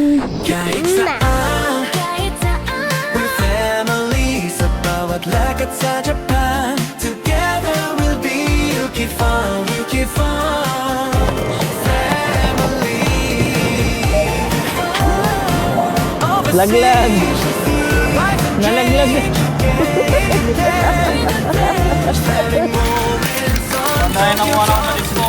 Kahit saan, we're family. Sa bawat lakad sa Japan, together we'll be Yuki-fan, Yuki-fan. Family. Laglag. Nalaglag. Dahil nakuha na ako na disco.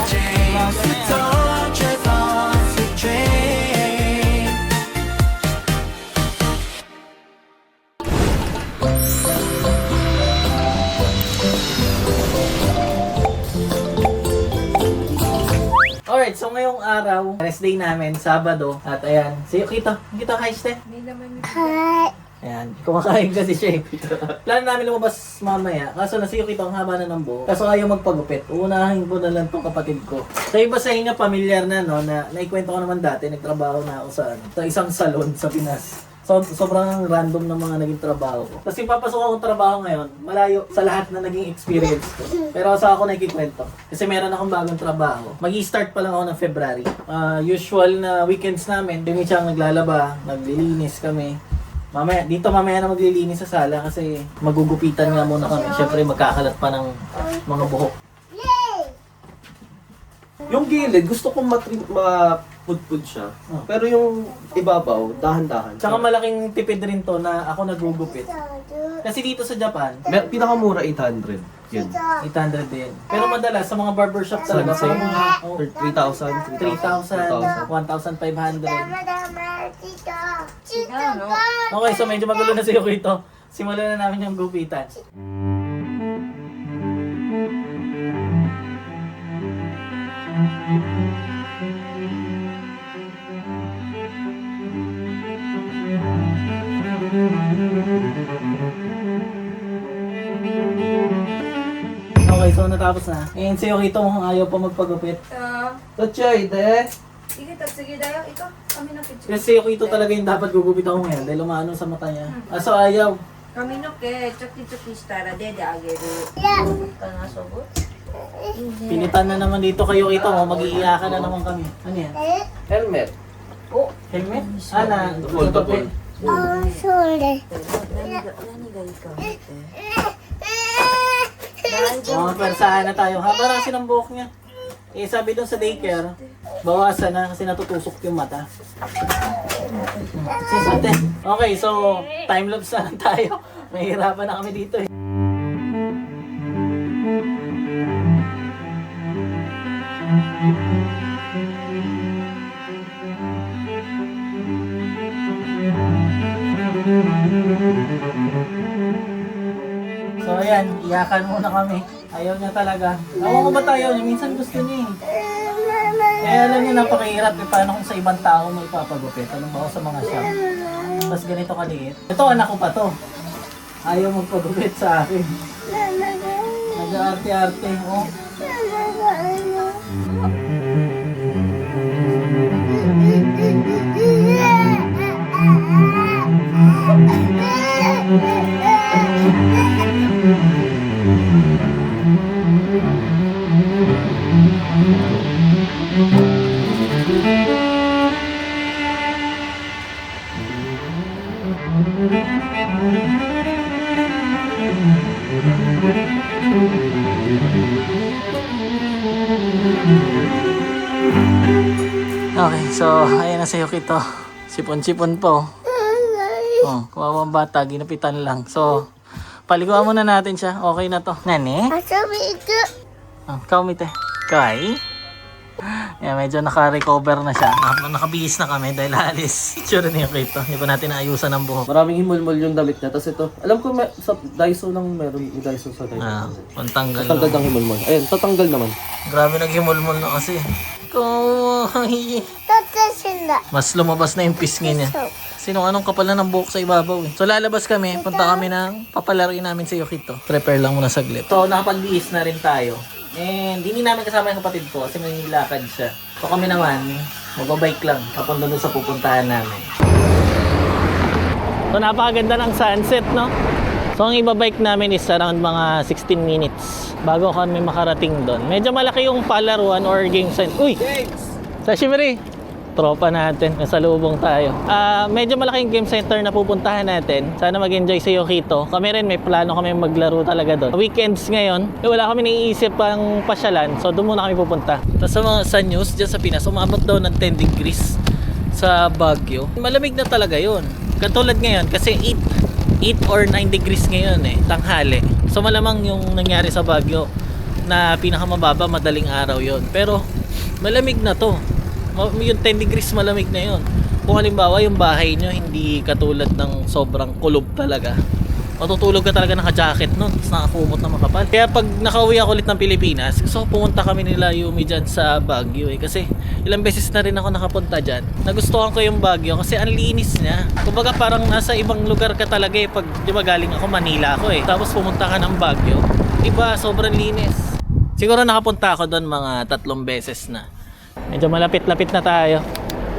Alright, so ngayong araw, rest day namin, Sabado. At ayan, si Yukito. Yukito, hi, ste. Ayan, kumakain kasi siya eh. Plano namin lumabas mamaya. Kaso na si Yukito ang haba na ng buhok. Kaso ayaw magpagupit. Uunahin ko na lang tong kapatid ko. Sa iba sa inyo, pamilyar na, no? Na naikwento ko naman dati, nagtrabaho na ako sa isang salon sa Pinas. So, sobrang random ng mga naging trabaho ko. Tapos yung papasok akong trabaho ngayon, malayo sa lahat na naging experience ko. Pero sa ako nakikikwento. Kasi meron akong bagong trabaho. Mag-i-start pa lang ako ng February. Usual na weekends namin, dumi siyang naglalaba, naglilinis kami. Mamaya na maglilinis sa sala kasi magugupitan nga muna kami. Siyempre magkakalat pa ng mga buhok. Yung gilid, gusto kong mapudpud siya. Pero yung ibabaw, dahan-dahan. Tsaka malaking tipid rin to na ako nagugupit. Kasi dito sa Japan, Pinakamura 800. Yun. 800 din. Pero madalas sa mga barbershop talaga, Sensei. parang mga 3,000. 3,000, 1,500. Okay, so medyo magulo na si Yukito. Simulan na namin yung gupitan. Okay, so natapos na. And si Yukito mukhang ayaw pa magpagupit. Tachay, de. Sige, sige dayo, ikaw. Kami na kitchen. Kasi si Yukito talaga yung dapat gugupit ako ngayon dahil umano sa mata niya. So ayaw. Kami no ke, choki-choki stara de ageru. Kana sobo. Pinitan na naman dito kay Yukito. Mag-iiyakan na naman kami. Ano yan? Helmet. Oh, Helmet? Ah, Double. nani ga ikaw? Mga persahan na tayo. Haba na kasi ng buhok niya. Eh, sabi doon sa daycare, bawasan na kasi natutusok yung mata. Sisate. Okay, so time lapse na lang tayo. Mahirapan na kami dito eh. So ayan, iyakan muna kami. Ayaw niya talaga. Awan ko ba tayo niya? Minsan gusto niya eh. Kaya alam niyo, napakahirap eh. Paano kung sa ibang tao mo ipapagupit? Alam ba sa mga shop? Tapos ganito kaliit. Ito, anak ko pa to. Ayaw magpagupit sa akin. Nag-arte-arte. Oh. Okay, so ayan na si Yukito. Sipon-sipon po. Oh, kawawang bata, ginapitan lang. So, paliguan muna natin siya. Okay na to. Nani? Oh, kaumite. Kai? Yan, medyo naka-recover na siya. Nakabihis na kami dahil alis. Itsura ni Yukito. Hindi pa natin naayusan ang buhok. Maraming himulmul yung damit niya. Tapos ito, alam ko sa Daiso lang meron yung Daiso sa Daiso. Pantanggal. Tatanggal ng himulmul. Ayun, tatanggal naman. Grabe naghimulmul na kasi. Mas lumabas na yung pisngi niya. Anong kapal na ng buhok sa ibabaw eh. So lalabas kami, punta kami ng papalaruin namin si Yukito. Prepare lang muna saglit. So nakapag-bihis na rin tayo. And hindi namin kasama yung kapatid ko kasi may lakad siya. So kami naman, magbabike lang papunta doon sa pupuntahan namin. So napakaganda ng sunset, no? So ang ibabike namin is around mga 16 minutes bago kami makarating doon. Medyo malaki yung palaruan or game center. Uy! Sashimiri! tropa natin. Nasalubong tayo. Medyo malaking game center na pupuntahan natin. Sana mag-enjoy si Yokito. Kami rin, may plano kami maglaro talaga doon. Weekends ngayon, wala kami naiisip pang pasyalan. So doon muna kami pupunta. Tapos sa news dyan sa Pinas, umabot daw ng 10 degrees sa Baguio. Malamig na talaga yon. Katulad ngayon, kasi 8 or 9 degrees ngayon tanghali. So malamang yung nangyari sa Baguio na pinakamababa, madaling araw yon. Pero malamig na to. Yung 10 degrees malamig na yon. Kung halimbawa yung bahay nyo hindi katulad ng sobrang kulob talaga, matutulog ka talaga naka-jacket nun, tapos nakakumot na makapal. Kaya pag nakauwi ako ulit ng Pilipinas, gusto ko pumunta kami nila Yumi dyan sa Baguio kasi ilang beses na rin ako nakapunta dyan. Nagustuhan ko yung Baguio kasi ang linis niya. Kumbaga parang nasa ibang lugar ka talaga pag di ba galing ako Manila ako tapos pumunta ka ng Baguio, iba, sobrang linis. Siguro nakapunta ako doon mga 3 beses na. Medyo malapit-lapit na tayo.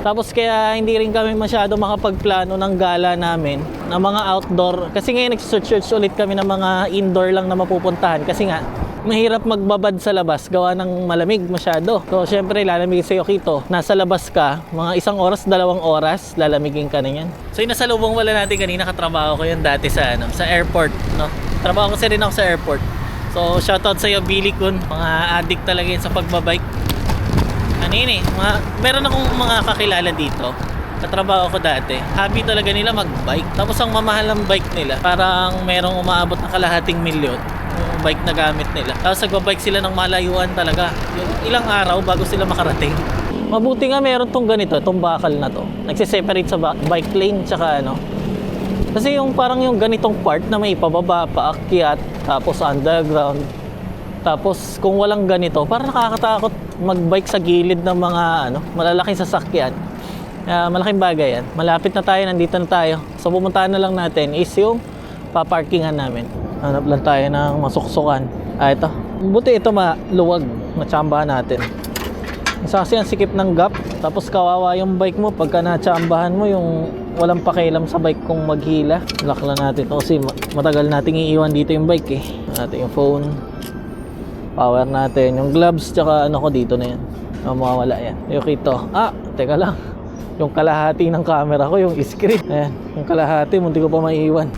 Tapos kaya hindi rin kami masyado makapagplano ng gala namin na mga outdoor. Kasi ngayon nag-search ulit kami ng mga indoor lang na mapupuntahan. Kasi nga, mahirap magbabad sa labas gawa ng malamig masyado. So syempre lalamig sa Yokito. Nasa labas ka, mga 1 oras, 2 oras, lalamigin ka na yan. So yung nasalubong wala natin kanina, katrabaho ko yun dati sa airport. No? Trabaho kasi rin ako sa airport. So shoutout sa iyo Billy Kun, mga addict talaga yun sa pagbabike. Meron akong mga kakilala dito. Katrabaho ko dati. Hobby talaga nila magbike. Tapos ang mamahal ng bike nila, parang merong umaabot na kalahating milyon yung bike na gamit nila. Tapos nagbabike sila ng malayuan talaga. Yung ilang araw bago sila makarating. Mabuti nga meron tong ganito, tong bakal na to. Nagsiseparate sa bike lane tsaka Kasi yung parang yung ganitong part na may pababa, paakyat, tapos underground. Tapos kung walang ganito, parang nakakatakot magbike sa gilid ng mga malalaking sasakyan. Malaking bagay yan. Malapit na tayo, nandito na tayo. So pumuntahan na lang natin is yung paparkingan namin. Hanap lang tayo ng masuksukan. Ito. Buti ito maluwag. Natsambahan natin. Kasi ang sikip ng gap. Tapos kawawa yung bike mo pagka natsambahan mo yung walang pakialam sa bike kung maghila. Lock lang natin ito kasi matagal nating iiwan dito yung bike Natin yung phone. Power natin, yung gloves, tsaka ko dito na yan. Mawawala yan. Yokito. Teka lang. Yung kalahati ng camera ko, yung screen. Ayan, yung kalahati, munti ko pa maiiwan.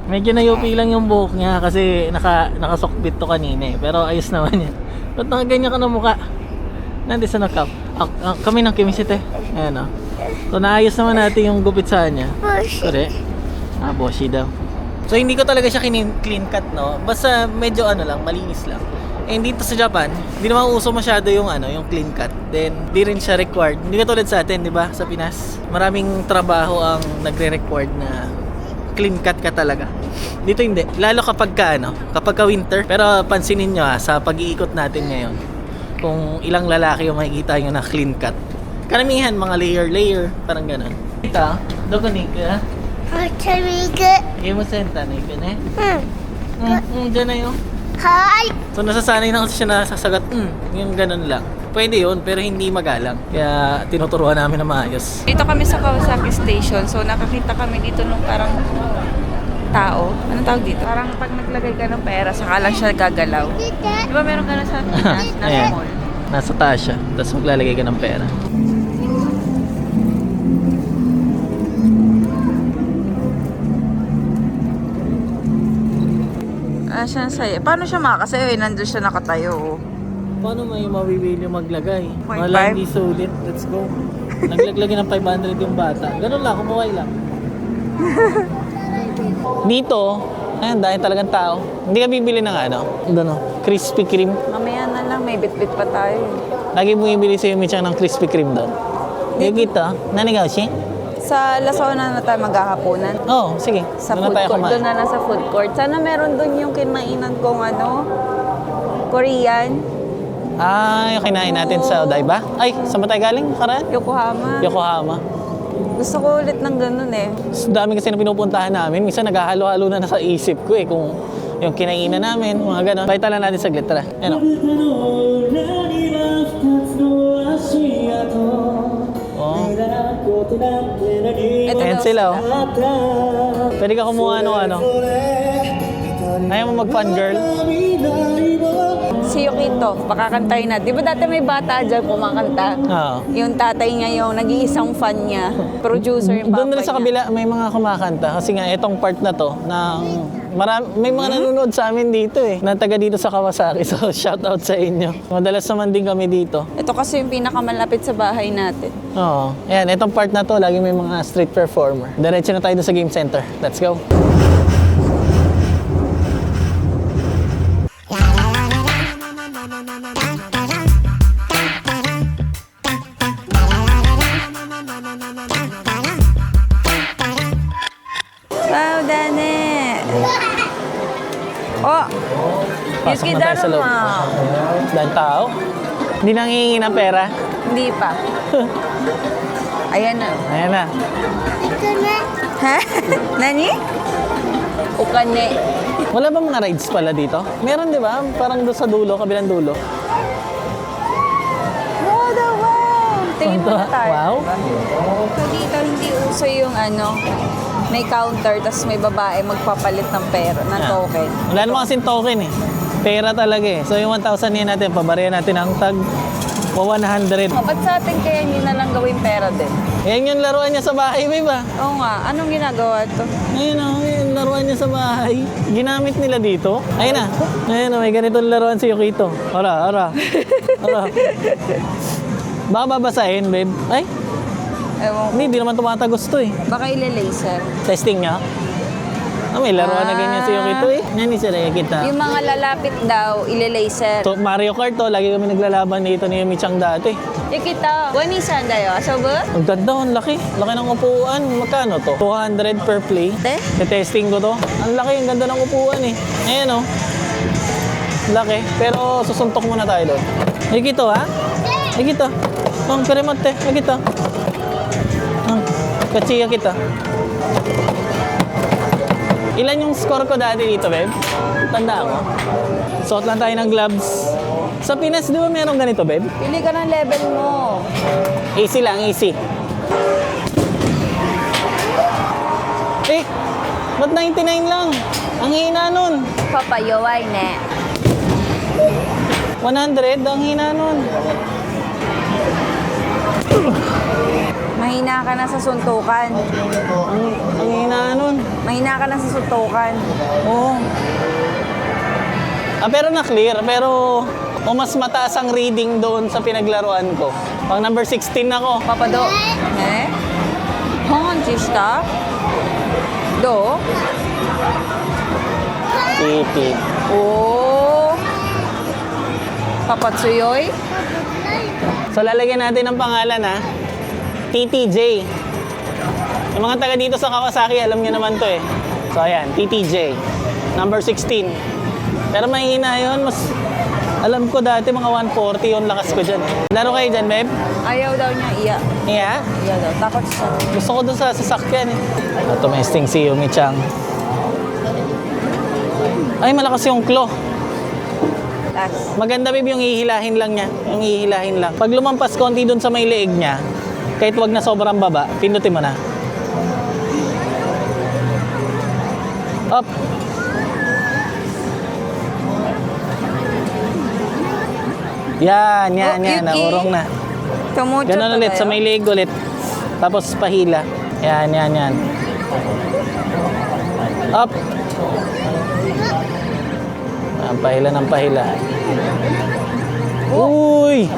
Medyo nayupi lang yung buhok niya kasi nakasokbit to kanina Pero ayos naman yan. Ba't nakaganyan ka na mukha? Nandito sa nakap. Kami ng kimisit Ayan So naayos naman natin yung gupit sa kanya. Sorry. Boshi daw. So hindi ko talaga siya clean cut Basta medyo lang, malinis lang. Dito sa Japan, hindi naman uso masyado yung yung clean cut. Then di rin siya required. Hindi katulad sa atin, 'di ba? Sa Pinas, maraming trabaho ang nagre-required na clean cut ka talaga. Dito hindi. Lalo kapag ka winter. Pero pansinin niyo sa pag-iikot natin ngayon, kung ilang lalaki yung makikita niyo na clean cut. Karamihan mga layer, parang gano'n. Ito, dogonik ka. Imusenta na yun dyan na yun. Hi! So nasasanay na kasi siya nasasagot yung ganun lang. Pwede yun pero hindi magalang. Kaya tinuturuan namin na maayos. Dito kami sa Kawasaki Station, so nakakita kami dito nung parang tao. Anong tawag dito? Parang pag naglagay ka ng pera, saka lang siya gagalaw. Di ba meron ka na sa Pinas, nasa Ayan. mall? Nasa taas siya. Tapos maglalagay ka ng pera. Siya sa'yo. Paano siya makakasayo? Nandun siya nakatayo. Paano may mabibili maglagay? 0.5? Wala, hindi sulit. Let's go. Naglaglagay ng 500 yung bata. Ganun lang, kumuhay lang. Dito, ayan, dahil talagang tao. Hindi ka bibili ng Krispy Kreme. Mamaya na lang, may bit-bit pa tayo. Lagi mo ibili sa Yumichang ng Krispy Kreme doon. Yung kita, nanigaw siya? Sa Lasona na tayo maghahaponan. Oo, sige. Sa Doon food na tayo court. kumain. Doon na lang sa food court. Sana meron doon yung kinainan kong Korean. Yung kinain natin sa Odaiba. Ay, saan ba tayo galing? Karan? Yokohama. Gusto ko ulit ng ganun Dami kasi na pinupuntahan namin. Minsan naghahalo-halo na sa isip ko kung yung kinainan namin, mga gano'n. Pakita lang natin saglit, tara. Ayan Ito Ayan daw sila Pwede ka kumuha Ayaw mo mag-fun girl? si Yukito. Pakakantahin na. Di ba dati may bata dyan kumakanta? Oo. Yung tatay niya yung nag-iisang fan niya. Producer yung papa Doon rin sa niya. kabila, may mga kumakanta. Kasi nga, itong part na to, na may mga nanonood sa amin dito eh. Na taga dito sa Kawasaki. So, shout out sa inyo. Madalas naman din kami dito. Ito kasi yung pinakamalapit sa bahay natin. Oo. Ayan, itong part na to, lagi may mga street performer. Diretso na tayo doon sa game center. Let's go. Wow, Dane! Oh! Pasok Yuki na tayo sa loob. Daruma! Dahil tao. Hindi nangihingi ng pera. Hindi pa. Ayan na. Ayan na. Ha? Nani? Ukane. Wala ba mga rides pala dito? Meron di ba? Parang doon sa dulo, kabilang dulo. Wow! Tingin mo na tayo. Wow. So dito hindi uso yung may counter tapos may babae magpapalit ng pera, ng token. Wala naman kasing token eh. Pera talaga eh. So yung 1,000 yan natin, pabarihan natin ang tag o 100. Oh, ba't sa atin kaya hindi na lang gawin pera din? Yan yung laruan niya sa bahay, babe ah. Oo nga, anong ginagawa to? Ayun o, yung laruan niya sa bahay. Ginamit nila dito. Ayun na. Ayun o, may ganitong laruan si Yukito. Ora. Baka babasahin, babe. Ay, Ewan ko. hindi naman tumatagos to eh. Baka ile-laser. Testing niya. May laruan na ganyan si Yukito eh. Yan ni Sir kita. Yung mga lalapit daw, ile-laser. So, Mario Kart to, lagi kami naglalaban dito ni Yumichang dati. Ikita, wani saan dayo? Asa ba? Ang ganda, ang laki. Laki ng upuan. Magkano to? 200 per play. Te? Testing ko to. Ang laki, ang ganda ng upuan eh. Ayan oh. Laki. Pero susuntok muna tayo doon. Ikito ha? Ikito. Ang peremate. Ikito. Ang katsiya kita. Ilan yung score ko dati dito, babe? Tanda ko. Suot lang tayo ng gloves. Sa Pinas, di ba meron ganito, babe? Pili ka ng level mo. Easy lang, easy. Eh, ba't 99 lang? Ang hina nun. Papayaway ne. 100, ang hina nun. Mahina ka na sa suntukan. Ang hina nun. Mahina ka na sa suntukan. Oo. Pero na-clear. Pero mas mataas ang reading doon sa pinaglaruan ko. Pang number 16 ako. Papado. Ne? Honjista? Do? Pipi. Oh. Papatsuyoy? So lalagyan natin ng pangalan ha. TTJ. Yung mga taga dito sa Kawasaki, alam nyo naman to eh. So ayan, TTJ. Number 16. Pero mahina yun. Mas, alam ko dati mga 140 yung lakas ko dyan. Laro kayo dyan, babe? Ayaw daw niya iya. Iya? Iya daw. Takot siya. Gusto ko dun sa sasakyan eh. Tumesting si Yumi-chan. Ay, malakas yung claw. Tas. Maganda, babe, yung hihilahin lang niya. Yung hihilahin lang. Pag lumampas konti dun sa may leeg niya, kahit wag na sobrang baba, pindutin mo na. Up. Yan. Yuki. Naurong na. Tumucho Ganun ulit, sa may leeg ulit. Tapos pahila. Yan. Up. Ng pahila. Uy!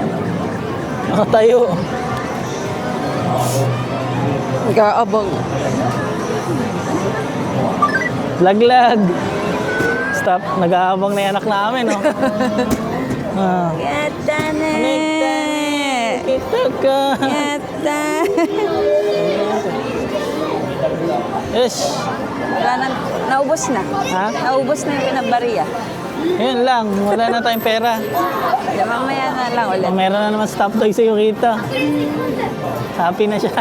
Nakatayo. Nag-aabang. Laglag. Stop. Nag-aabang na yung anak namin, no? Yata na. Kita ka. Yata. Yes. Wala na. Naubos na. Ha? Naubos na yung pinabariya. Yun lang. Wala na tayong pera. Mamaya na lang ulit. Meron na naman stop toy sa Yukita. Happy na siya.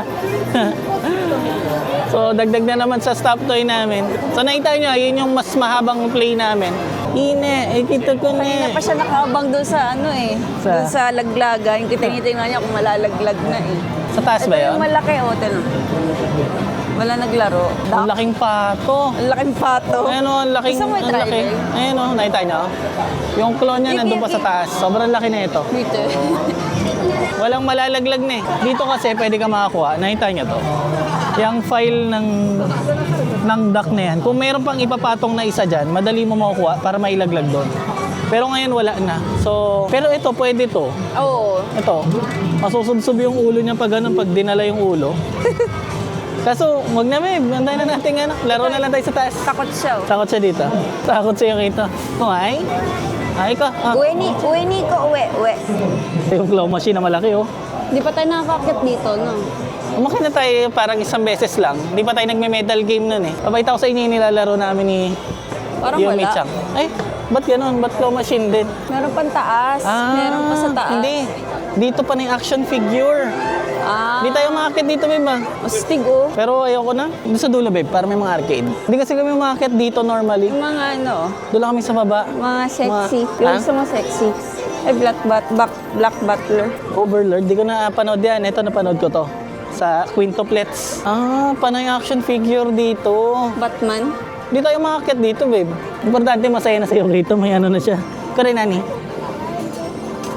So, dagdag na naman sa stop toy namin. So, nakita nyo, yun yung mas mahabang play namin. Ine, kita ko Kanina pa siya nakaabang doon sa ano eh. Sa? Doon sa laglagan. Tinitingnan niya kung malalaglag na eh. Sa taas ba Ito yun? yung malaki hotel. Wala naglaro. Ang laking pato. Ang laking pato. Ayan o, ang laking, Gusto mo ang laki. i-try? Ayan o, nakita niyo? Yung clone niya nandun pa sa taas. Sobrang laki na ito. Dito. Walang malalaglag na eh. Dito kasi pwede ka makakuha. Nakita niyo to. Yung file ng duck na yan. Kung mayroon pang ipapatong na isa dyan, madali mo makukuha para mailaglag doon. Pero ngayon wala na. So, pero ito pwede to. Oo. Ito, masusubsob yung ulo niya pag ganun, pag dinala yung ulo. Kaso, wag na babe, anday na natin ano. Laro na lang tayo sa taas. Takot siya. Oh. Takot siya dito. Takot siya kita. Kumain? Ay ka. Ah. Uwi ni ko, uwi. Yung claw machine na malaki oh. Di pa tayo nakakakit dito, no? Umakit na tayo parang isang beses lang. Hindi pa tayo nagme-medal game nun eh. Pabait ako sa inyo yung nilalaro namin ni Parang Yumi wala. Chang. Ay, ba't ganun? Ba't claw machine din? Meron pang taas. Meron pa sa taas. Hindi. Dito pa na yung action figure. Ah. Hindi tayo makakit dito, babe ah. Astig, oh. Pero ayoko na. Doon sa dulo, babe, para may mga arcade. Hindi kasi kami makakit dito normally. Yung mga ano, Doon lang kami sa baba. mga sexy. Mga- Yung Ha? gusto mo sexy. Ay, Black Butler. Overlord, di ko na panood yan. Ito, napanood ko to. Sa quintuplets. Ah, panay action figure dito. Batman. Hindi tayo makakit dito, babe. Importante masaya na sa'yo rito. May ano na siya. Kare nani?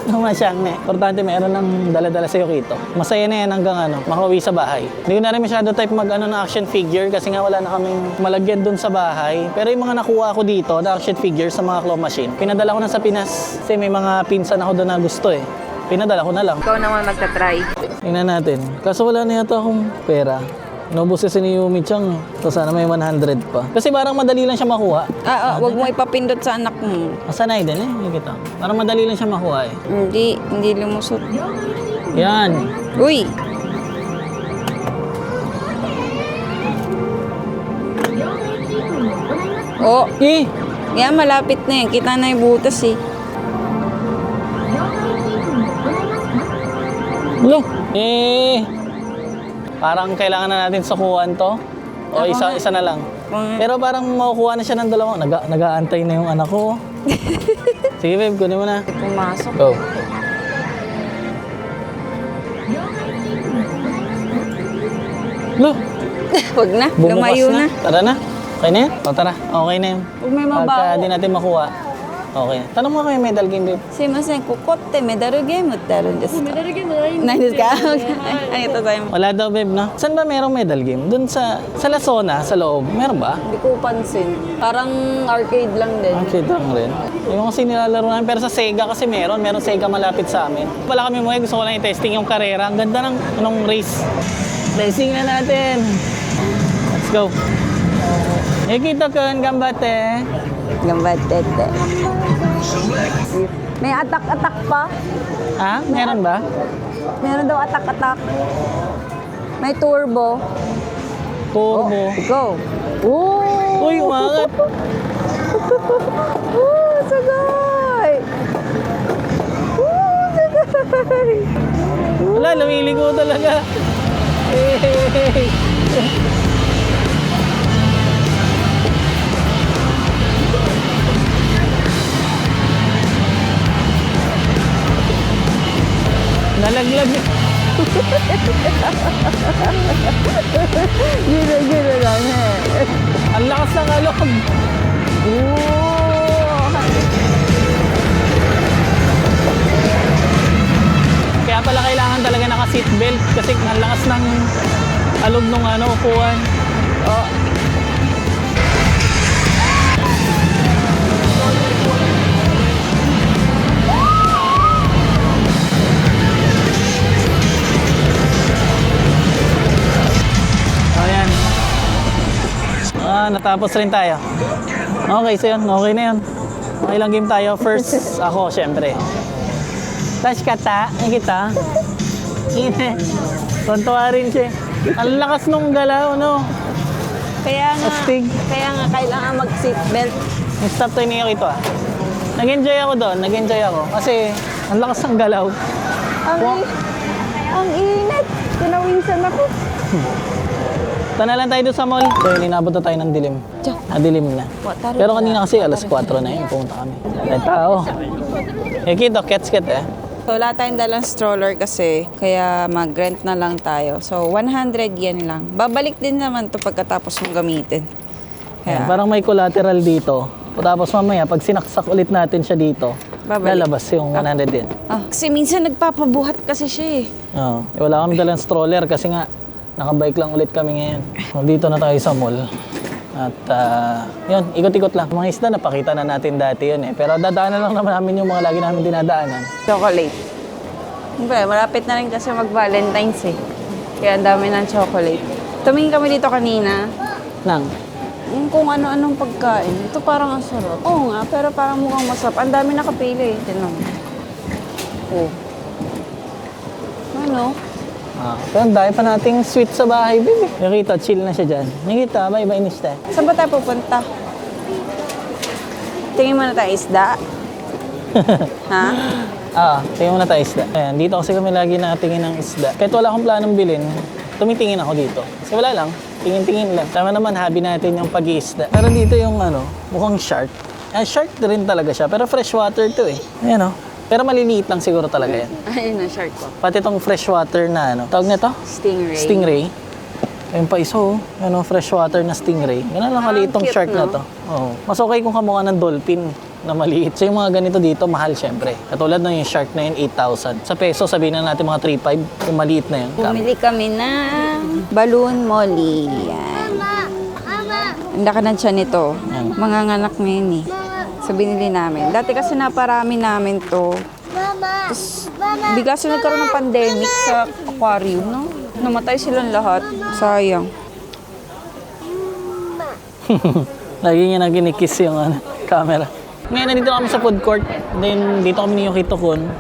Masyang na. Importante mayroon ng dala-dala sa'yo rito. Masaya na yan hanggang ano, makauwi sa bahay. Hindi ko na rin masyado type mag ano na action figure kasi nga wala na kaming malagyan dun sa bahay. Pero yung mga nakuha ko dito na action figure sa mga claw machine, pinadala ko na sa Pinas. Kasi may mga pinsan ako doon na gusto eh. Pinadala ko na lang. Ikaw naman magta-try. Tingnan natin. Kaso wala na yata akong pera. Nobus kasi ni Yumi Chang. So sana may 100 pa. Kasi parang madali lang siya makuha. Wag mo ipapindot sa anak mo. Masanay din eh. Yung kita. Parang madali lang siya makuha eh. Hindi lumusot. Yan. Uy! Oh, Eh! yan malapit na yan. Kita na yung butas eh. Lo! Eh! Parang kailangan na natin sukuhan to. O isa na lang. Pero parang makukuha na siya ng dalawa. Nag-aantay na yung anak ko. Sige babe, kunin mo na. Pumasok. Go. Lo! Wag na. Bumukas Lumayo na. Tara na. Okay na yan? O tara, okay na yan. Huwag may Pagka mabaho. di natin makuha. Okay. Tanong mo kami medal game babe. すいません、ここってメダルゲームってあるんですか？メダルゲームないんですか？ありがとうございます。 Wala daw babe no? Saan ba merong medal game? Doon sa Lasona, sa loob. Meron ba? Hindi ko pansin. Parang arcade lang din. Okay, lang rin. Yung kasi nilalaro namin, pero sa Sega kasi meron Sega malapit sa amin. Wala kami mo, gusto ko lang i-testing yung karera. Ang ganda ng anong race. Racing na natin. Let's go. Ikita ko, gambate. Gambatete. May atak-atak pa. Ha? Meron ba? Meron daw atak-atak. May turbo. Turbo. Go. Oh! Uy, umangat. Sagay! Sagay! Wala, lumiligo talaga. Hey. Nalaglag. Gila lang eh. Ang lakas ng alog. Kaya pala kailangan talaga naka-seatbelt kasi ang lakas ng alog nung upuan. Oh. Ayan. Natapos rin tayo. Okay, so yun. Okay na yun. Okay lang game tayo. First, ako, syempre. Touch kata. Ay kita. Tuntua rin siya. Ang lakas nung galaw, no? Kaya Astig. kailangan mag-seatbelt. Stop tayo niyo ito ah. Nag-enjoy ako doon. Nag-enjoy ako. Kasi, ang lakas ng galaw. Ang init. Tinawisan ako. Punta na lang tayo doon sa mall. So, inabot na tayo ng dilim. Dilim na. Taro Pero siya. kanina kasi alas 4 na yun, pumunta kami. Ay, tao. Kito, kets-ket eh. So, wala tayong dalang stroller kasi, kaya mag-rent na lang tayo. So, 100 yen lang. Babalik din naman to pagkatapos mong gamitin. Ayan, Kaya, parang may collateral dito. Tapos mamaya, pag sinaksak ulit natin siya dito, Babalik. lalabas yung 100 din. kasi minsan nagpapabuhat kasi siya eh. Oo. Wala kami dalang stroller kasi nga, nakabike lang ulit kami ngayon. So, dito na tayo sa mall. At yun, ikot-ikot lang. Mga isda, napakita na natin dati yun eh. Pero dadaanan lang naman namin yung mga lagi namin dinadaanan. Chocolate. Siyempre, malapit na rin kasi mag-Valentine's eh. Kaya ang dami ng chocolate. Tumingin kami dito kanina. Nang, Kung ano-anong pagkain. Ito parang ang sarap. Oo nga, pero parang mukhang masarap. Ang dami nakapili. Tignan mo. Oh. Ano? pero ang dami pa nating sweet sa bahay, baby. Nakita, chill na siya dyan. Nakita, bye-bye nista. Saan ba tayo pupunta? Tingin mo na tayo isda? Ha? Tingin muna tayo isda. Ayan, dito kasi kami lagi nakatingin ng isda. Kahit wala akong planong bilhin, tumitingin ako dito. Kasi wala lang, tingin-tingin lang. Tama naman, hobby natin yung pag-iisda. Pero dito yung mukhang shark. Shark rin talaga siya, pero freshwater to eh. Ayan Pero maliliit lang siguro talaga yan. Ayun na, shark ko. Pati tong freshwater na tawag nito? Stingray. Stingray. Ayun pa isa freshwater na stingray. Ganun lang kaliit tong cute, shark na no? to. Oo. Mas okay kung kamukha ng dolphin na maliit. So yung mga ganito dito, mahal syempre. Katulad ng yung shark na yun, 8,000. Sa peso, sabihin na natin mga 3,500. Yung maliit na yun. Bumili kami ng balloon molly. Yan. Ang laki ng tiyan nito. Manganganak na yun eh. So binili namin. Dati kasi naparami namin to. Tapos bigla sa nagkaroon ng pandemic sa aquarium, no? Namatay silang lahat. Sayang. Lagi niya na kinikiss yung camera. Ngayon, nandito kami sa food court. Then, dito kami ni Yukito Kun.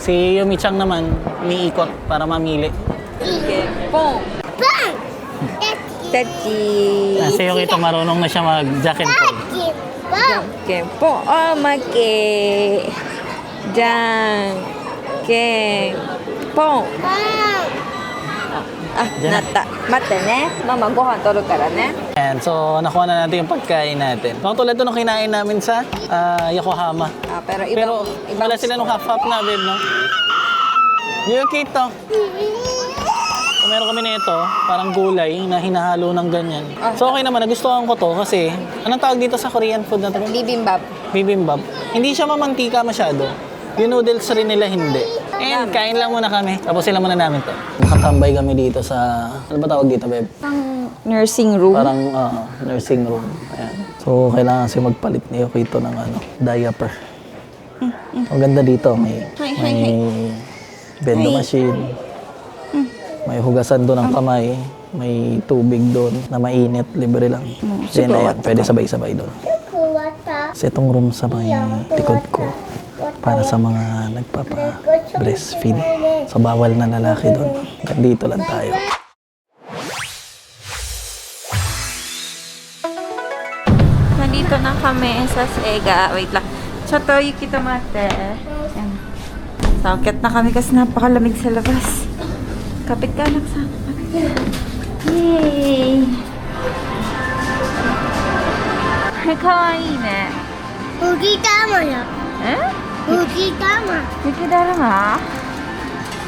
Si Yumi-chan naman, umiikot para mamili. Okay. Pong! Tachi! Si Yukito marunong na siya mag-jack and Paul. Okay. Pong! Oh, maki! Jan! Ken! Pong! Nata. Mate ne. Mama, gohan toru kara ne. And so, nakuha na natin yung pagkain natin. Tulad ito nung kinain namin sa Yokohama. Pero Pero wala sila nung half-half na, babe, no? Yukito. Meron kami nito, parang gulay na hinahalo ng ganyan. So okay naman, nagustuhan ko to kasi, anong tawag dito sa Korean food na to? Bibimbap. Bibimbap. Hindi siya mamantika masyado. Yung noodles rin nila hindi. And kain lang muna kami. Tapos sila muna namin to. Nakatambay kami dito sa, ano ba tawag dito, babe? Nursing room. Parang nursing room. Ayan. So, kailangan kasi magpalit ni Yukito ng diaper. Ang ganda dito. May bendo machine. May hugasan doon ng kamay. May tubig doon na mainit. Libre lang. Then, ayan, pwede sabay-sabay doon. Kasi itong room sa may likod ko para sa mga nagpapa-breastfeed. So, bawal na lalaki doon. Dito lang tayo. Nandito na kami sa Sega. Wait lang. Choto, Yukito mate. Yan. Sakit na kami kasi napakalamig sa labas. Kapit ka anak sa Yay! Kawaii ne. Eh? Yukidarama?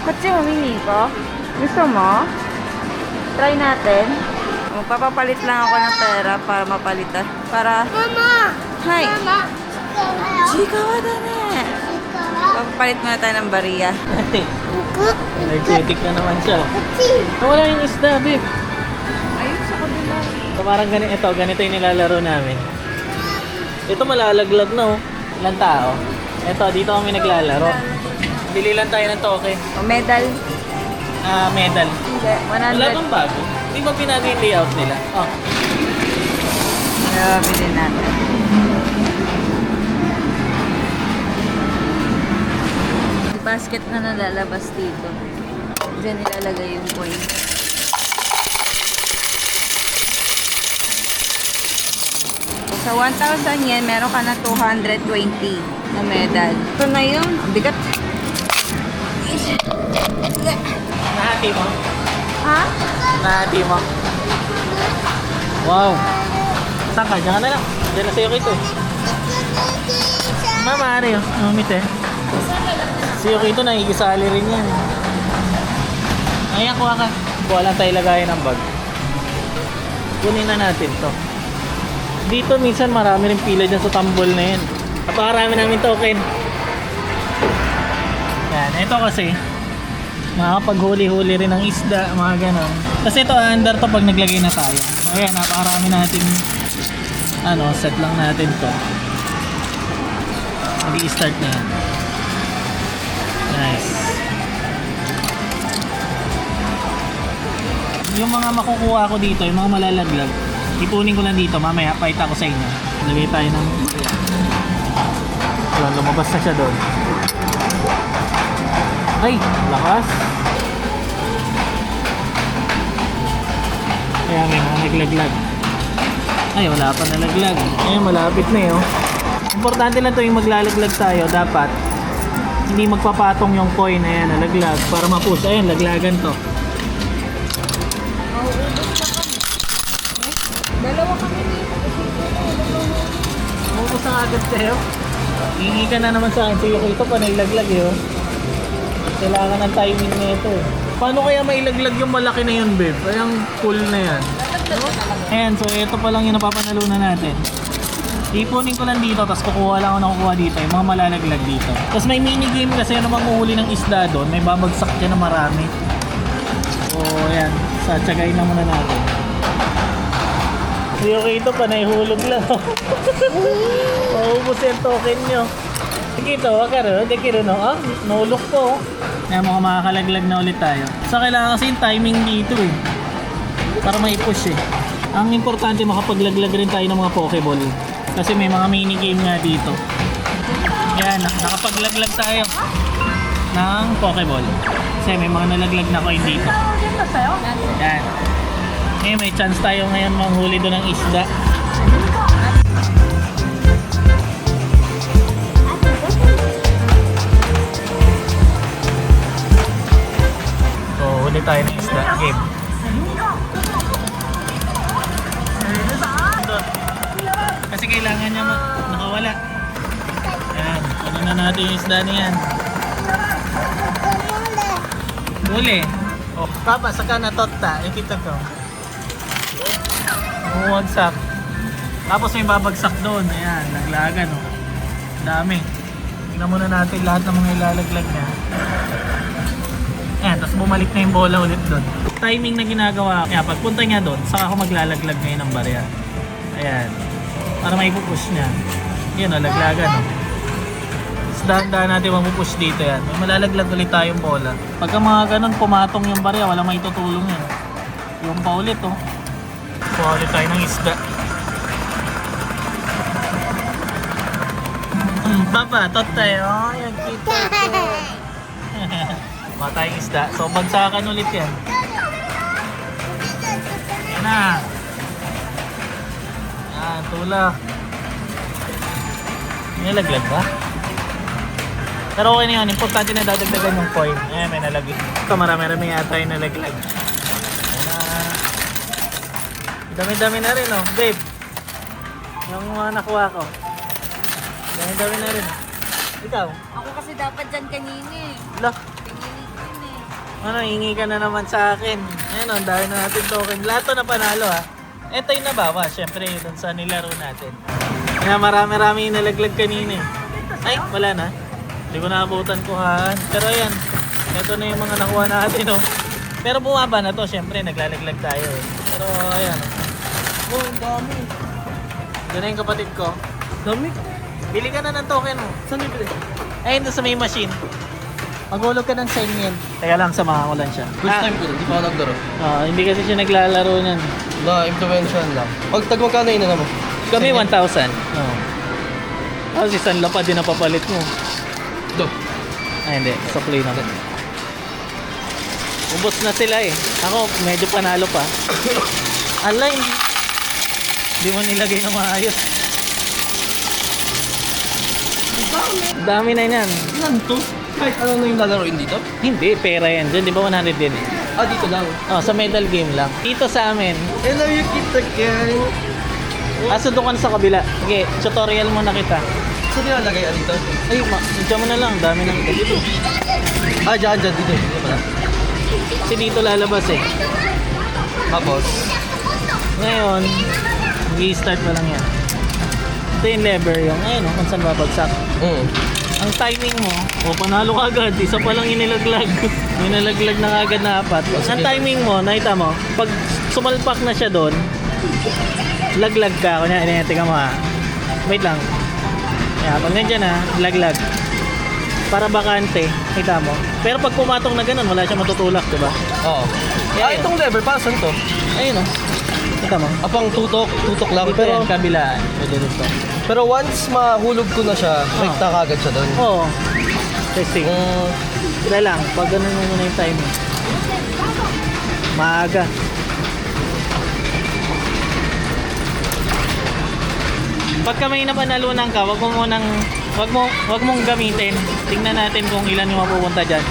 Kotsi mo mini ko? Gusto mo? Try natin. Magpapapalit lang ako ng pera para mapalitan. Para... Mama! Hi! Chikawa da ne! Papapalit muna tayo ng bariya. Energetic na naman siya. Wala yung isda, babe. Ayun, sa kabila. So parang ganito yung nilalaro namin. Ito malalaglag na Ilang tao? Ito, dito kami naglalaro. Bili lang tayo ng toke. O, medal. Medal. Hindi, Wala 100. bang bago? Di ba pinado yung layout nila? Oh. Bilhin natin. Basket na nalalabas dito. Diyan nilalagay yung coin. Sa 1,000 yen, meron ka na 220 na medal. Ito na yun. Ang bigat. Nahati mo? Ha? Nahati mo. Wow. Saan ka? Diyan ka na lang. Diyan na sa'yo kito. Mama, ano yun? Umit eh. Sa'yo kito, nakikisali rin yan. Ayan, kuha ka. Kuha lang tayo lagayan ng bag. Kunin na natin to. Dito minsan marami rin pila dyan sa tambol na yan. Napakarami namin token. Yan, ito kasi makakapaghuli-huli rin ng isda, mga ganon. Kasi ito under to pag naglagay na tayo. Ayan, napakarami natin set lang natin to. Mag-i-start na yan. Nice. Yung mga makukuha ko dito, yung mga malalaglag, ipunin ko lang dito, mamaya pakita ko sa inyo. Lagay tayo ng ayan, lumabas na siya doon. Ay, lakas. Kaya may mga naglaglag. Ay, wala pa nalaglag. Ayun, malapit na yun. Importante lang to yung maglalaglag tayo. Dapat hindi magpapatong yung coin. Ayan, nalaglag. Para ma-push. Ayun, laglagan to. Dalawa kami dito. Umubos na agad sa'yo. Hingi ka na naman sa akin. Sige ko ito pa nailaglag yun. Kailangan ng timing na ito. Paano kaya mailaglag yung malaki na yun, babe? Ay, ang cool na yan. Ayan, so ito pa lang yung napapanalunan natin. Ipunin ko lang dito, tapos kukuha lang ako na kukuha dito, yung mga malalaglag dito. Tapos may minigame kasi yung manguhuli ng isda doon, may babagsak dyan na marami. So, ayan, satsagayin na muna natin. So, okay ito pa, naihulog lang. Maubos yung token nyo. Sige ito, wag ka rin, hindi ka rin, no? Nulok ko. Ayan, mga makakalaglag na ulit tayo. So, kailangan kasi yung timing dito eh. Para mai-push eh. Ang importante makapaglaglag rin tayo ng mga Pokeball. Kasi may mga minigame nga dito. Yan, nakapaglaglag tayo ng Pokeball. Kasi may mga nalaglag na coin dito. Yan. Eh, may chance tayo ngayon manghuli doon ng isda. So, huli tayo ng isda. Game. Kasi kailangan niya nakawala. Ayan, ano na natin yung isda niyan. Huli. Oh, Papa, saka na tota. Ikita ko. Bumagsak. Tapos may babagsak doon. Ayan, naglagan. Oh. Dami. Tingnan muna natin lahat ng mga ilalaglag niya. Ayan, tapos bumalik na yung bola ulit doon. Timing na ginagawa. Kaya pagpunta niya doon, saka ako maglalaglag ngayon ng barya. Ayan. Para may pupush niya. Yan o, laglagan o. Tapos dahan-dahan natin mapupush dito yan. May malalaglag ulit tayong bola. Pagka mga ganun, pumatong yung barya, wala may tutulong yan. Yung pa ulit o. Kuha ulit tayo ng isda. Papa, tot tayo. Yan, kita ko. Kuha tayong isda. So, bagsakan ulit yan. Yan na. Tulak. Nilaglag ba? Pero okay na yun. Importante na dadagdagan yung coin. Ayan, may nalaglag. Ito, marami-rami yata yung nalaglag. Dami-dami na rin, oh. Babe. Yung mga nakuha ko. Dami-dami na rin. Ikaw? Ako kasi dapat dyan kanina eh. Look. Kanina din eh. Ano, hingi ka na naman sa akin. Ayan, oh. Dahil na natin token. Lahat to na panalo, ha. Ito yung nabawa, syempre, dun sa nilaro natin. Kaya marami-rami yung nalaglag kanina eh. Ay, wala na. Hindi ko naabutan kuhaan. Pero ayan, ito na yung mga nakuha natin, oh. Pero bumaba na to, syempre, naglalaglag tayo eh. Pero ayan, oh. Oh, dami. Doon na yung kapatid ko. Dami. Bili ka na ng token mo. Saan bibili? Ayun, doon sa may machine. Maghulog ka ng sengyen. Teka lang, samahan ko lang siya. First time ko, di pa ako naglaro. Hindi kasi siya naglalaro niyan. Na-implementation lang. Pag tagmagkano yun na mo? Kami 1,000. Oo. Tapos isang lapad din napapalit mo. Do. Ay hindi, supply naman. Ubos na sila eh. Ako, medyo panalo pa. Ala, hindi mo nilagay na maayos. Dami na yan. Ilan to? Kahit ano na yung lalaroin dito? Hindi, pera yan. Diyan, di ba 100 din eh? Ah, dito lang. Oh, sa medal game lang. Dito sa amin. Hello, you kita gang. Aso doon ka na sa kabila. Okay, tutorial mo na kita. Saan nilalagay? Ah, dito? Ay, dyan mo na lang. Dami nang dito. Ah, dyan, dito. Dito pala. Kasi dito lalabas eh. Tapos, Ngayon, mag-i-start pa lang yan. Ito yung lever yung, ayun kung saan babagsak. Ang timing mo, panalo ka agad. Isa pa lang inilaglag. Inilaglag na agad na 4. Ang timing mo, nakita mo, pag sumalpak na siya doon, laglag ka. Kunya, tingnan mo ha. Wait lang. Yan, pag nandiyan na, laglag. Para bakante, kita mo. Pero pag pumatong na ganun, wala siya matutulak, diba? oo. Yeah, Ah, itong lever, para saan to? Ayun o. Kita mo. Apang tutok lang. Ito yung kabilaan. Pwede dito. Pero once mahulog ko na siya, rekta kagad siya doon. Oo. Testing. Wala lang. Pag ganun mo muna yung timing. Maaga. Pagka may napanalunan ka, wag mong gamitin. Tingnan natin kung ilan yung mapupunta dyan.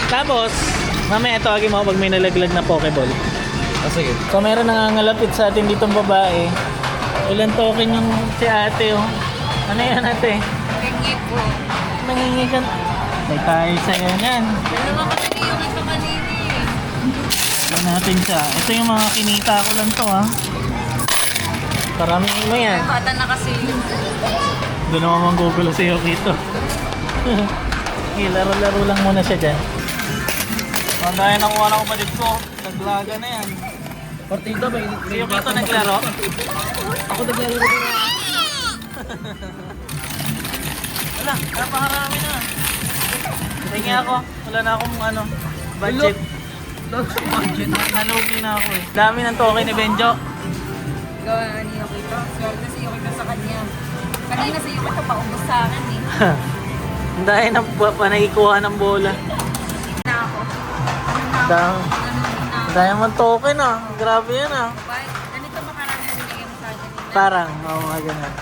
Tapos, mamaya tawagin mo pag may nalaglag na Pokeball. Ah, sige. So meron nangangalapit sa atin ditong babae. Ilan token yung si ate oh. Ano yan ate? Gangi po. Nangingi ka. May tayo sa'yo yan. Dalawa kasi yung isa kanina eh. Yan natin siya. Ito yung mga kinita ko lang to ha. Karamihin mo yan. Bata na kasi yun. Doon naman manggugulo sa'yo kito. Okay, laro-laro lang muna siya dyan. Ang dahil nakuha na kapatid ko. Naglaga na yan. Partida, may Sa'yo kito naglaro? Ako naglaro. Wala, napakarami na. Tingin ako, wala na akong budget. Nalugi na ako eh. Dami ng token ni Benjo. Gawa ni Yokito. Swerte si Yokito sa kanya. Kanina si Yokito paubos sa akin eh. Ang dahil na panagikuha ng bola. Na ako. Dahil Ganun na. dahil man token ah. Grabe yan ah. Bayad. Ganito ba karami na binigay mo sa akin nila? Parang, oo nga ganun.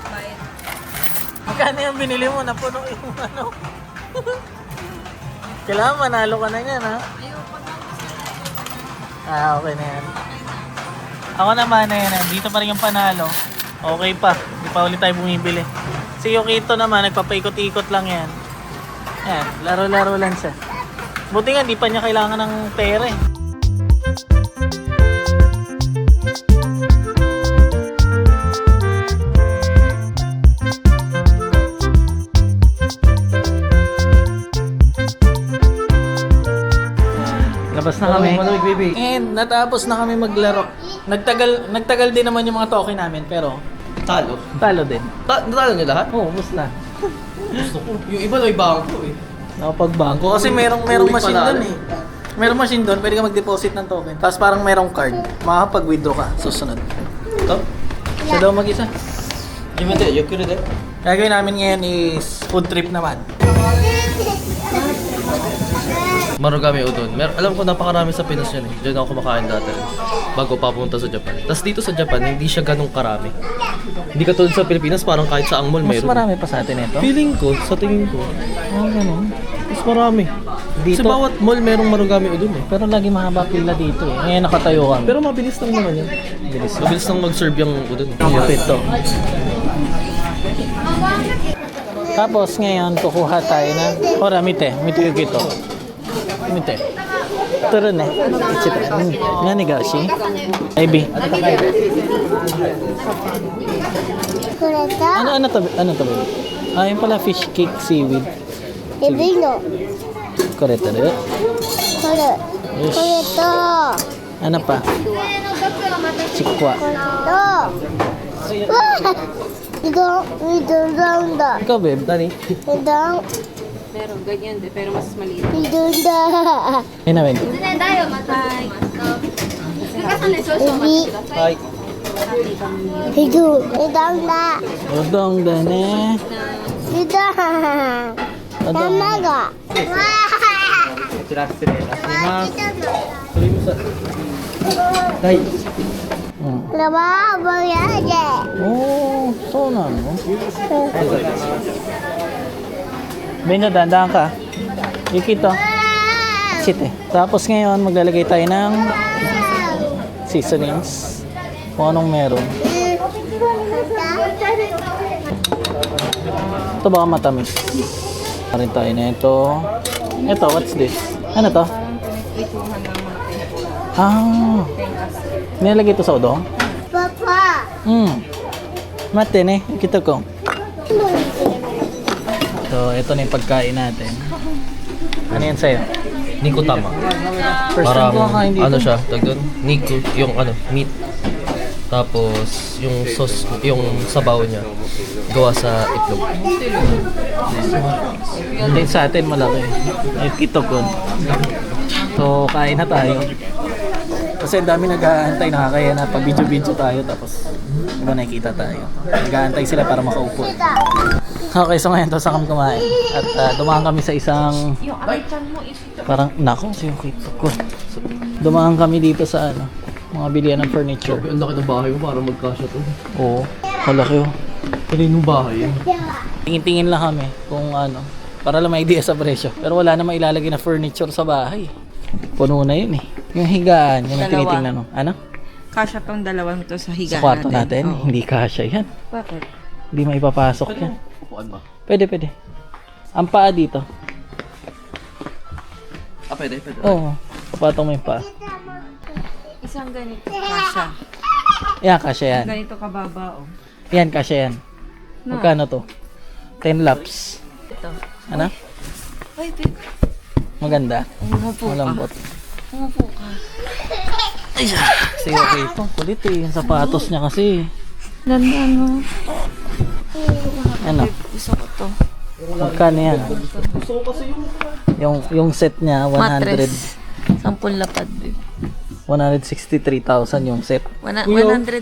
Bayad. Magkano yung binili mo? Napuno yung Kailangan manalo ka na yan ha. Ayaw, pag Okay na yan. Ako naman na yan. Dito pa rin yung panalo. Okay pa. Hindi pa ulit tayo bumibili. Si Yokito naman, nagpapaikot-ikot lang yan. Yan, laro-laro lang siya. Buti nga, di pa niya kailangan ng pera eh. Labas na kami. Malamig, baby. And natapos na kami maglaro. Nagtagal din naman yung mga token namin pero Talo. talo din. Natalo niyo lahat? Oo, basta. Gusto ko. Yung iba may bangko eh. Nakapagbangko. Kasi merong machine doon eh. Merong machine doon, pwede ka mag-deposit ng token. Tapos parang merong card. Makakapag-withdraw ka. Susunod. Ito? Siya daw mag-isa. Yung kira din. Gagawin namin ngayon is food trip naman. Marugami udon. Alam ko napakarami sa Pinas yan eh. Diyan ako kumakain dati. Bago papunta sa Japan. Tapos dito sa Japan, hindi siya ganong karami. Hindi katulad sa Pilipinas, parang kahit sa mall Mas mayroon. marami pa sa atin ito. Feeling ko, sa tingin ko, Ganun. mas marami. Dito, Sa bawat mall merong marugami udon eh. pero lagi mahaba pila dito eh. Ngayon nakatayo kami. Pero mabilis lang naman yan. Mabilis lang mag-serve yung udon. Lupit to. Tapos ngayon kukuha tayo ng mite yung gito. Mite. Turo na. Ichita. Nani gashi? Ebi. Ano to? Ano to? Ah, yung pala fish cake seaweed. エビの Koreta rin. これ Yes. これと Ano pa? Chikwa. これとうわうどんだ Ikaw, babe. Dani. うどん Meron, ganyan din. Pero mas maliit. うどんだ Yun naman. エビ Hi. うどんだ Udong din eh. うどん Udong. 卵わ Hi. Mm. ラバーボヤーで Oh, so na no? Benyo, dandaan ka. Yukito. That's it eh. Tapos ngayon, maglalagay tayo ng seasonings. Kung anong meron. Ito baka matamis. Rin tayo na ito. Ito, what's this? Ano to? Ituhan ng mga tempo. Nilalagay ito sa udong? Papa. Mate ne, kita ko. So, ito na yung pagkain natin. Ano yan sa'yo? Nico tama. First time ko kakain dito. Ano siya, tag doon? Nico, yung ano, meat. Tapos, yung sauce, yung sabaw niya, gawa sa itlog. Hindi sa atin malaki. Ay, kita ko. So, kain na tayo. Kasi ang dami nag-aantay, nakakaya na pag-video-video tayo tapos diba nakikita tayo. Nag-aantay sila para makaupo. Okay, so ngayon sa kami kumain. At dumaan kami sa isang parang, nako, siyo kita ko. Dumaan kami dito sa ano, mga bilihan ng furniture. Ang laki ng bahay mo para magkasya to. Oo, malaki oh. Kaninong bahay yan? Tingin-tingin lang kami kung ano, para lang may idea sa presyo. Pero wala namang ilalagay na furniture sa bahay. Puno na yun eh. Yung higaan, yun ang Dalawa. tinitingnan no. Ano? Kasya tong dalawang to sa higaan Sa kwarto natin, Oo. hindi kasya yan. Bakit? Hindi maipapasok yan. Upuan ba? Pwede. Ang paa dito. Pwede. Oo. Papatong mo yung paa. Isang ganito kasya. Yan, kasya yan. Ganito kababa oh. Yan, kasya yan. No. Magkano to? 10 laps. Ito. Ano? Ay, babe. Maganda. Umupo ka. Malambot. Umupo ka. Sige, okay. Ito, kulit eh. Yung sapatos niya kasi. Ganda no. Ano? Gusto ko to. Magkano yan? Yung set niya, 100. Mattress. 10 lapad, babe. 163,000 yung set. 100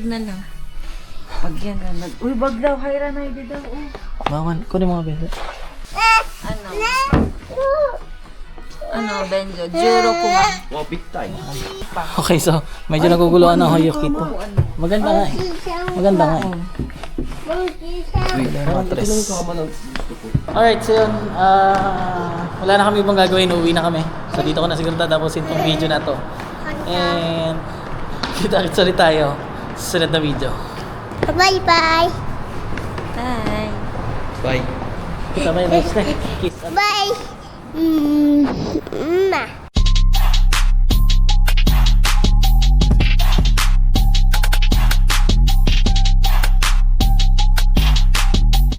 na lang. Pag yan na. Uy, bag daw. Hayra na hindi daw. Oh. Bawan, kunin mo nga beso. Ano, Benjo? Juro ko nga. Wow, big time. Okay, so medyo naguguluhan ang Hoyok ito. Maganda nga eh. Maganda nga eh. Mattress. Alright, so yun. Wala na kami ibang gagawin. Uwi na kami. So dito ko na siguro tatapusin itong video na to. And kita-kits ulit tayo sa sunod na video. Bye-bye. Bye. Bye. Kita may next na. Kiss. Bye. Ma.